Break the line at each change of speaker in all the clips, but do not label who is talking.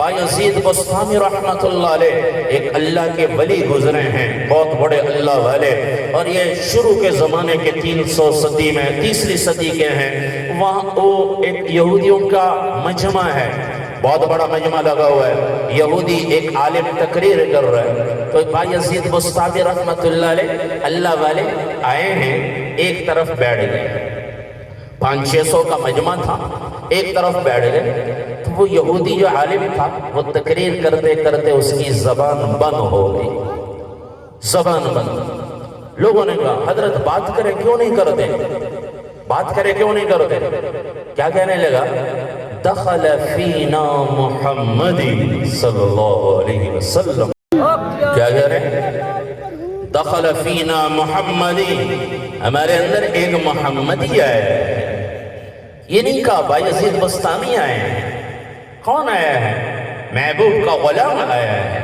بایزید بستامی رحمت اللہ علیہ ایک اللہ کے ولی گزرے ہیں، بہت بڑے اللہ والے، اور یہ شروع کے زمانے کے 300 صدی میں، تیسری صدی کے ہیں۔ وہاں وہ ایک یہودیوں کا مجمع ہے، بہت بڑا مجمع لگا ہوا ہے، یہودی ایک عالم تقریر کر رہا ہے، تو بایزید بستامی رحمت اللہ علیہ اللہ والے آئے ہیں، ایک طرف بیٹھ گئے، 500-600 کا مجمع تھا، ایک طرف بیٹھ گئے، تو وہ یہودی جو عالم تھا وہ تقریر کرتے کرتے اس کی زبان بند ہو گئی، زبان بند۔ لوگوں نے کہا حضرت بات کریں کیوں نہیں کرتے، بات کریں کیوں نہیں کرتے؟ کیا کہنے لگا؟ دخل فینا محمدی صلی اللہ علیہ وسلم۔ کیا کہہ رہے ہیں؟ دخل فینا محمدی، ہمارے اندر ایک محمدی آیا ہے۔ یہ نہیں کہا بایزید بستامی آئے ہیں۔ کون آیا ہے؟ محبوب کا غلام آیا ہے،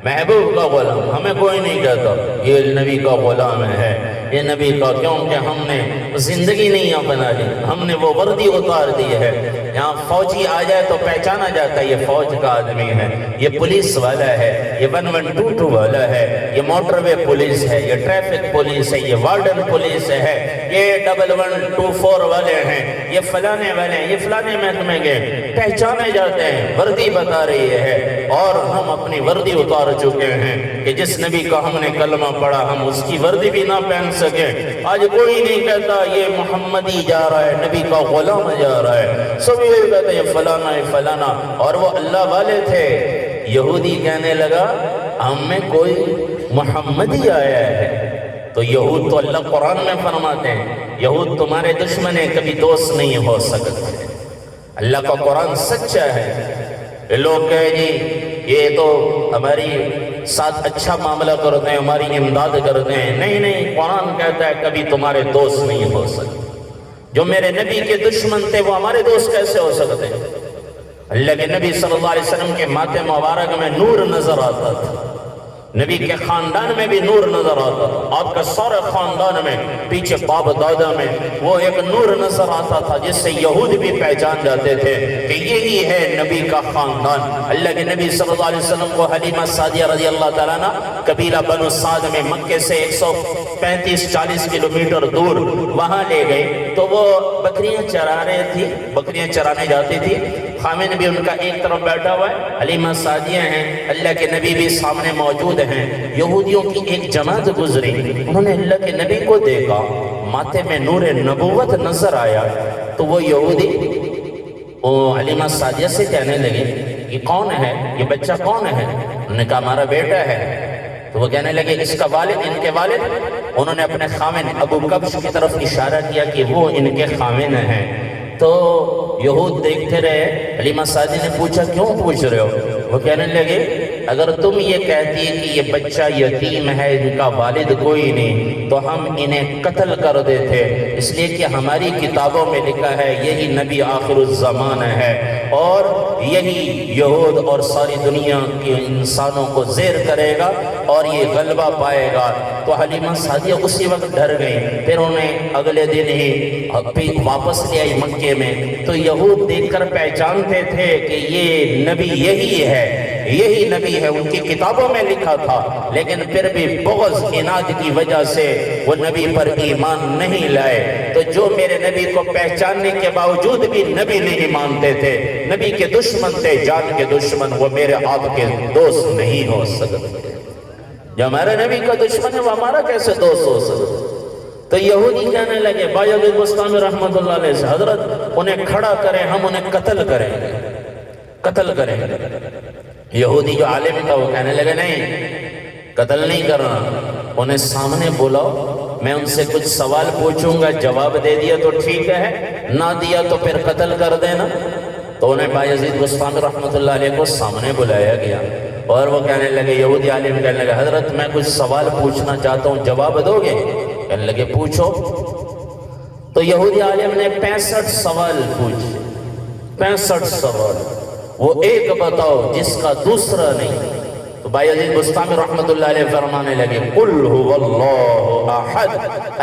محبوب کا غلام۔ ہمیں کوئی نہیں کہتا یہ نبی کا غلام ہے، یہ نبی کا، کیونکہ ہم نے زندگی نہیں اپنا لی، ہم نے وہ وردی اتار دی ہے۔ یہاں فوجی آ جائے تو پہچانا جاتا ہے یہ فوج کا آدمی ہے، یہ پولیس والا ہے، یہ 1122 والا ہے، یہ موٹر وے پولیس ہے، یہ ٹریفک پولیس ہے، یہ وارڈن پولیس ہے، یہ 1124 والے ہیں، یہ فلانے والے ہیں، یہ فلانے محکمے کے، پہچانے جاتے ہیں۔ وردی بتا رہی ہے، اور ہم اپنی وردی اتار چکے ہیں کہ جس نبی کا ہم نے کلمہ پڑھا ہم اس کی وردی بھی نہ پہن سکیں۔ آج کوئی نہیں کہتا یہ محمدی جا رہا ہے، نبی کا غلام جا رہا ہے، سب یہ کہتے ہیں فلانا ہے فلانا، اور وہ اللہ والے تھے۔ یہودی کہنے لگا ہم میں کوئی محمدی آیا ہے، تو یہود تو اللہ قرآن میں فرماتے ہیں یہود تمہارے دشمن ہیں، کبھی دوست نہیں ہو سکتے۔ اللہ کا قرآن سچا ہے۔ لوگ کہیں جی یہ تو ہماری ساتھ اچھا معاملہ کرتے ہیں، ہماری امداد کرتے ہیں، نہیں نہیں، قرآن کہتا ہے کبھی تمہارے دوست نہیں ہو سکتے۔ جو میرے نبی کے دشمن تھے وہ ہمارے دوست کیسے ہو سکتے ہیں؟ اللہ کے نبی صلی اللہ علیہ وسلم کے ماتھے مبارک میں نور نظر آتا تھا، نبی کے خاندان میں بھی نور نظر آتا تھا، آپ کا سارے خاندان میں، پیچھے باپ دادا میں وہ ایک نور نظر آتا تھا جس سے یہود بھی پہچان جاتے تھے کہ یہی ہے نبی کا خاندان۔ اللہ کے نبی صلی اللہ علیہ وسلم کو حلیمہ سعدیہ رضی اللہ تعالیٰ عنہ قبیلہ بنو سعد میں مکے سے 135-40 کلومیٹر دور وہاں لے گئے، تو وہ بکریاں چرا رہے تھی، بکریاں چرانے جاتی تھی، خامن بھی ان کا ایک طرف بیٹھا ہوا ہے، حلیمہ سعدیہ ہیں، اللہ کے نبی بھی سامنے موجود ہیں۔ یہودیوں کی ایک جماعت گزری، انہوں نے اللہ کے نبی کو دیکھا، ماتھے میں نور نبوت نظر آیا، تو وہ یہودی حلیمہ سعدیہ سے کہنے لگے یہ کون ہے، یہ بچہ کون ہے؟ انہوں نے کہا ہمارا بیٹا ہے۔ تو وہ کہنے لگے اس کا والد، ان کے والد؟ انہوں نے اپنے خامن ابو کبش کی طرف اشارہ کیا کہ وہ ان کے خامن ہیں۔ تو یہود دیکھتے رہے، حلیمہ سعدیہ نے پوچھا کیوں پوچھ رہے ہو؟ وہ کہنے لگے اگر تم یہ کہتی کہ یہ بچہ یتیم ہے، ان کا والد کوئی نہیں، تو ہم انہیں قتل کر دیتے، اس لیے کہ ہماری کتابوں میں لکھا ہے یہی نبی آخر الزمان ہے، اور یہی یہود اور ساری دنیا کے انسانوں کو زیر کرے گا اور یہ غلبہ پائے گا۔ تو حلیمہ سعدیہ اسی وقت ڈر گئی، پھر انہیں اگلے دن ہی واپس لے آئی مکے میں، تو یہود دیکھ کر پہچانتے تھے کہ یہ نبی یہی ہے، یہی نبی ہے، ان کی کتابوں میں لکھا تھا، لیکن پھر بھی بغض اناد کی وجہ سے وہ نبی پر ایمان نہیں لائے۔ تو جو میرے نبی کو پہچاننے کے باوجود بھی نبی نہیں مانتے تھے، نبی کے دشمن تھے، جان کے دشمن، وہ میرے آپ کے دوست نہیں ہو سکتے۔ جو ہمارے نبی کا دشمن ہے وہ ہمارا کیسے دوست ہو سکتا؟ تو یہودی کہنے لگے بایزید بستامی رحمت اللہ علیہ سے حضرت انہیں کھڑا کریں، ہم انہیں قتل کریں گے، قتل کریں گے۔ یہودی جو عالم تھا وہ کہنے لگے نہیں، قتل نہیں کرنا، انہیں سامنے بلاؤ، میں ان سے کچھ سوال پوچھوں گا، جواب دے دیا تو ٹھیک ہے، نہ دیا تو پھر قتل کر دینا۔ تو انہیں بایزید بستامی رحمت اللہ علیہ کو سامنے بلایا گیا، اور وہ کہنے لگے، یہودی عالم کہنے لگے حضرت میں کچھ سوال پوچھنا چاہتا ہوں، جواب دو گے؟ کہنے لگے پوچھو۔ تو یہودی عالم نے 65 سوال پوچھے، 65 سوال، وہ ایک بتاؤ جس کا دوسرا نہیں۔ تو بایزید بستامی رحمت اللہ علیہ فرمانے لگے قل هو اللہ احد،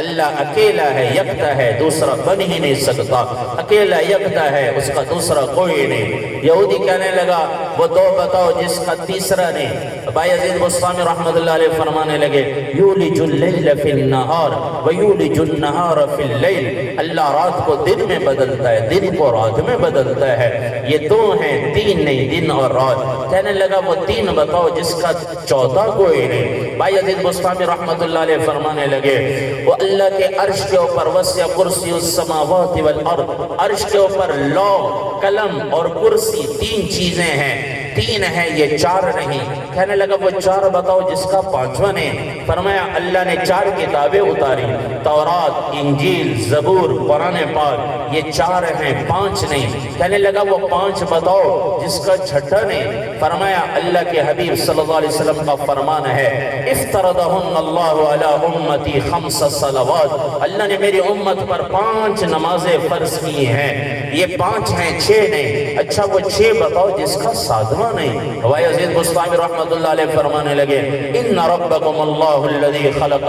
اللہ اکیلا ہے، یکتا ہے، دوسرا بن ہی نہیں سکتا، اکیلا یکتا ہے، اس کا دوسرا کوئی نہیں۔ یہودی کہنے لگا وہ دو بتاؤ جس کا تیسرا نہیں. بایزید بستامی رحمت اللہ علیہ فرمانے لگے یولج اللیل فی النہار ویولج النہار فی اللیل. اللہ رات کو دن میں بدلتا ہے، دن کو رات میں بدلتا ہے. یہ دو ہیں، تین نہیں، دن اور رات. کہنے لگا وہ تین بتاؤ جس کا چوتھا کوئی نہیں. بایزید بستامی رحمت اللہ علیہ فرمانے لگے وہ اللہ کے عرش کے اوپر وسع کرسی السماوات والارض، عرش کے اوپر لوح، قلم اور کرسی تین چیزیں ہیں. تین ہیں، یہ چار نہیں. کہنے لگا وہ چار بتاؤ جس کا پانچواں نہیں. فرمایا اللہ نے چار کتابیں اتاری، تورات، انجیل، زبور، قرآن پاک. یہ چار ہیں، پانچ نہیں. کہنے لگا وہ پانچ بتاؤ جس کا چھٹا نہیں. فرمایا اللہ کے حبیب صلی اللہ علیہ وسلم کا فرمان ہے افترضہن اللہ علی امتی خمس صلوات. اللہ نے میری امت پر 5 نمازیں فرض کی ہیں. یہ 5 ہیں، 6 نہیں. اچھا وہ 6 بتاؤ جس کا 7واں نہیں. بایزید بستامی رحمت اللہ علیہ فرمانے لگے ان ربکم اللہ الذی خلق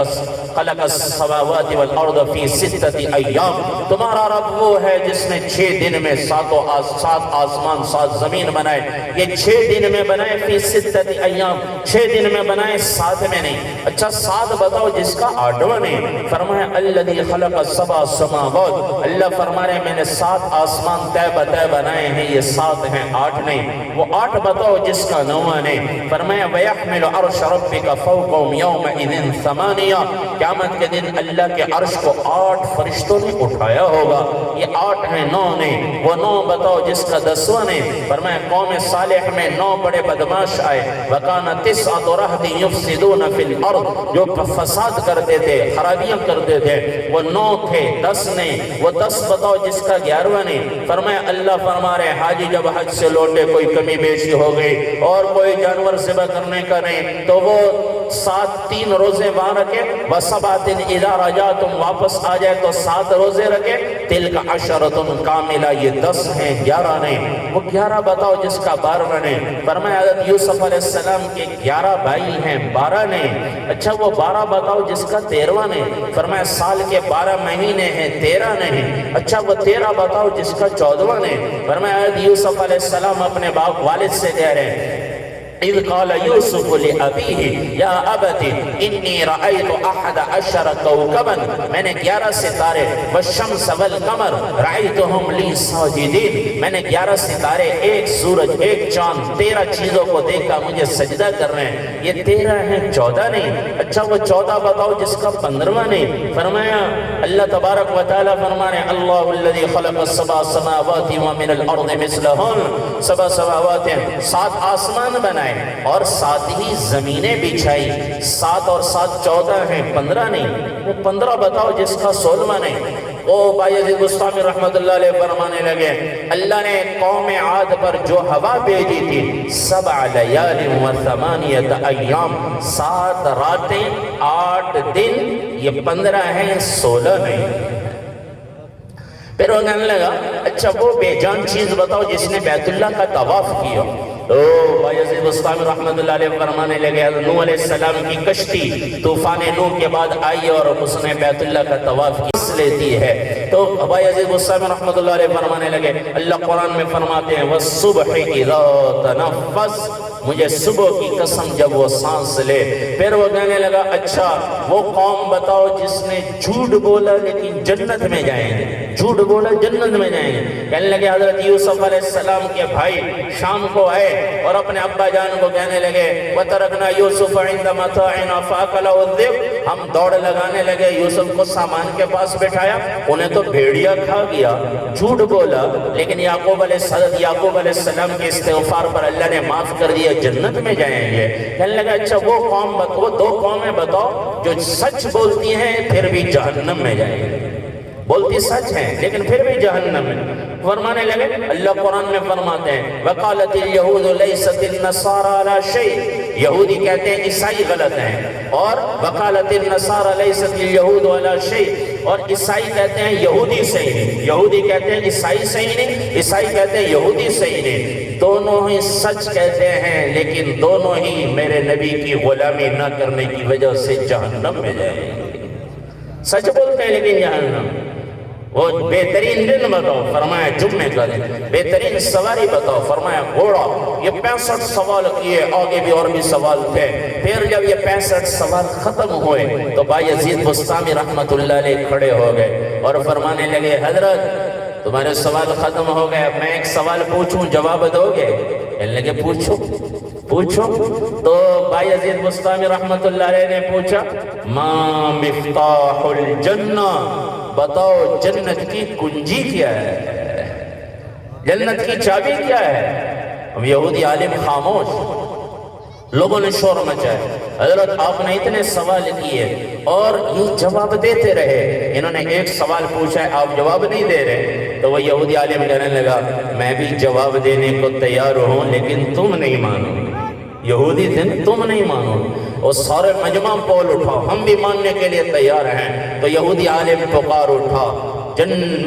السماوات والارض فی 6 ایام. تمہارا رب وہ ہے جس نے 6 دن میں 7 آسمان 7 زمین بنائے. یہ 6 دن میں بنائے، فی 6 ایام، 6 دن میں بنائے، 7 میں نہیں. اچھا 7 بتاؤ جس کا 8واں نہیں. فرمایا الذی خلق 7 سماوات. اللہ فرما رہے میں نے 7 آسمان طے بطے بنائے ہیں، یہ 7 ہیں، 8 نہیں. وہ 8 بتاؤ جس کا 9واں نہیں. فرمایا وَيَحْمِلُ عَرْشَ رَبِّكَ فَوْقَهُمْ يَوْمَئِذٍ ثَمَانِيَةٌ. قیامت کے دن اللہ کے عرش کو 8 فرشتوں نے اٹھایا ہوگا. یہ 8 ہیں، 9 نہیں. وہ 9 بتاؤ جس کا 10واں نہیں. فرمایا قوم صالح میں 9 بڑے بدماش آئے. وَكَانَ 9 رَهْطٍ يُفْسِدُونَ فِي الْأَرْضِ. جو فساد کرتے تھے، خرابیاں کرتے تھے، وہ 9 تھے، 10 نہیں. وہ 10 بتاؤ جس کا 11واں نہیں. فرمایا اللہ فرما رہے حاجی جب حج سے لوٹے کوئی کمی بیشی ہو گئی اور کوئی جانور ذبح کرنے کا نہیں تو وہ 3 روزے وہاں رکھے. وَسَبْعَةٍ إِذَا رَجَعْتُمْ واپس آ جائے تو 7 روزے رکھے. تِلْكَ عَشَرَةٌ کاملہ. یہ 10 ہیں، 11 نہیں. وہ 11 بتاؤ جس کا 12واں نہیں. فرمایا حضرت یوسف علیہ السلام کے 11 بھائی ہیں، 12 نہیں. اچھا وہ 12 بتاؤ جس کا 13واں نہیں. فرمایا سال کے 12 مہینے ہیں، 13 نہیں. اچھا وہ 13 بتاؤ جس کا 14واں نہیں. فرمایا حضرت یوسف علیہ السلام اپنے باپ والد سے کہہ رہے ہیں اذ قال یوسف لأبیہ یا ابت انی رأیت 11 کوکبا. میں نے 11 ستارے والشمس والقمر رأیتہم لی ساجدین. میں نے 11 ستارے، 1 سورج، 1 چاند، 13 چیزوں کو دیکھا مجھے سجدہ کر رہے ہیں. یہ 13 ہیں، 14 نہیں. اچھا وہ 14 بتاؤ جس کا 15واں نہیں. فرمایا اللہ تبارک و تعالی فرما رہے اللہ الذی خلق 7 سماوات ومن الارض مثلہن. 7 سماوات، 7 آسمان بنائے اور 7 ہی زمینیں بچھائی. 7 اور 7 14 ہیں، 15 نہیں. وہ 15 بتاؤ جس کا 16واں نہیں. او بایزید بستامی رحمت اللہ علیہ فرمانے لگے اللہ نے قوم عاد پر جو ہوا بھیجی تھی 7 لیال و 8 ایام، 7 راتیں 8 دن. یہ 15 ہیں، 16 نہیں. پھر وہ کہنے لگا اچھا وہ بے جان چیز بتاؤ جس نے بیت اللہ کا طواف کیا. تو بایزید بستامی رحمت اللہ علیہ فرمانے لگے نوح علیہ السلام کی کشتی طوفان نوح کے بعد آئی اور اس نے بیت اللہ کا طواف لیتی ہے. تو بایزید بستامی رحمت اللہ علیہ فرمانے لگے اللہ قرآن میں فرماتے ہیں وَالصُّبْحِ إِذَا تَنَفَّسَ. مجھے صبح کی قسم جب وہ سانس لے. پھر وہ کہنے لگا اچھا وہ قوم بتاؤ جس نے جھوٹ بولا لیکن جنت میں جائیں گے. جھوٹ بولا جنت میں جائیں گے. کہنے لگے حضرت یوسف علیہ السلام کے بھائی شام کو آئے اور اپنے ابا جان کو کہنے لگے وَتَرَكْنَا يُوسُفَ عِنْدَ مَتَاعِنَا فَأَكَلَهُ الذِّئْبُ. ہم دوڑ لگانے لگے، یوسف کو سامان کے پاس بٹھایا، انہیں تو بھیڑیا کھا گیا. جھوٹ بولا لیکن یعقوب علیہ السلام کے استغفار پر اللہ نے معاف کر دیا، جنت میں جائیں گے. کہنے لگا اچھا وہ 2 قومیں بتاؤ جو سچ بولتی ہیں پھر بھی جہنم میں جائیں گے. بولتی سچ ہیں لیکن پھر بھی جہنم میں. فرمانے لگے اللہ قرآن میں فرماتے ہیں وقالت اليہود لیست النصارى على شيء. یہودی کہتے ہیں عیسائی غلط ہیں، اور وقالت النصارى لیست اليہود على شيء. اور عیسائی کہتے ہیں یہودی صحیح نہیں. یہودی کہتے ہیں عیسائی صحیح نہیں، عیسائی کہتے ہیں یہودی صحیح نہیں. دونوں ہی سچ کہتے ہیں لیکن دونوں ہی میرے نبی کی غلامی نہ کرنے کی وجہ سے جہنم میں جائیں گے. سچ بولتے ہیں لیکن جہنم. وہ بہترین دن بتاؤ، فرمایا جمعے کا دن۔ بہترین سواری بتاؤ، فرمایا گھوڑا۔ یہ 65 سوال کیے، آگے بھی اور بھی سوال تھے۔ پھر جب یہ 65 سوال ختم ہوئے تو بایزید بسطامی رحمت اللہ علیہ کھڑے ہو گئے اور فرمانے لگے حضرت تمہارے سوال ختم ہو گئے، میں ایک سوال پوچھوں جواب دو گے؟ کہنے لگے پوچھو پوچھو۔ تو بایزید بسطامی رحمت اللہ علیہ نے پوچھا ما مفتاح الجنہ، بتاؤ جنت کی کنجی کیا ہے، جنت کی چابی کیا ہے؟ اب یہودی عالم خاموش، لوگوں نے شور مچایا۔ حضرت آپ نے اتنے سوال کیے اور یہ جواب دیتے رہے، انہوں نے ایک سوال پوچھا ہے آپ جواب نہیں دے رہے۔ تو وہ یہودی عالم کہنے لگا میں بھی جواب دینے کو تیار ہوں لیکن تم نہیں مانو، یہودی تھے تم نہیں مانو۔ اور سارے مجمع بول اٹھا ہم بھی ماننے کے لیے تیار ہیں۔ تو یہودی عالم پکار اٹھا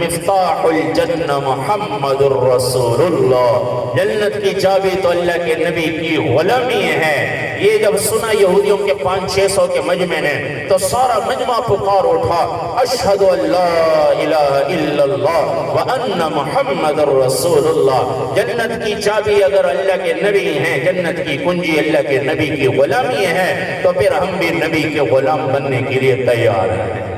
مفتاح الجنہ محمد الرسول اللہ، جنت کی چابی تو اللہ کے نبی کی غلامی ہے۔ یہ جب سنا یہودیوں کے 500-600 کے مجمع نے تو سارا مجمع پکار اٹھا اشہد ان لا الہ الا اللہ وان محمد الرسول اللہ۔ جنت کی چابی اگر اللہ کے نبی ہیں، جنت کی کنجی اللہ کے نبی کی غلامی ہے، تو پھر ہم بھی نبی کے غلام بننے کے لیے تیار ہیں۔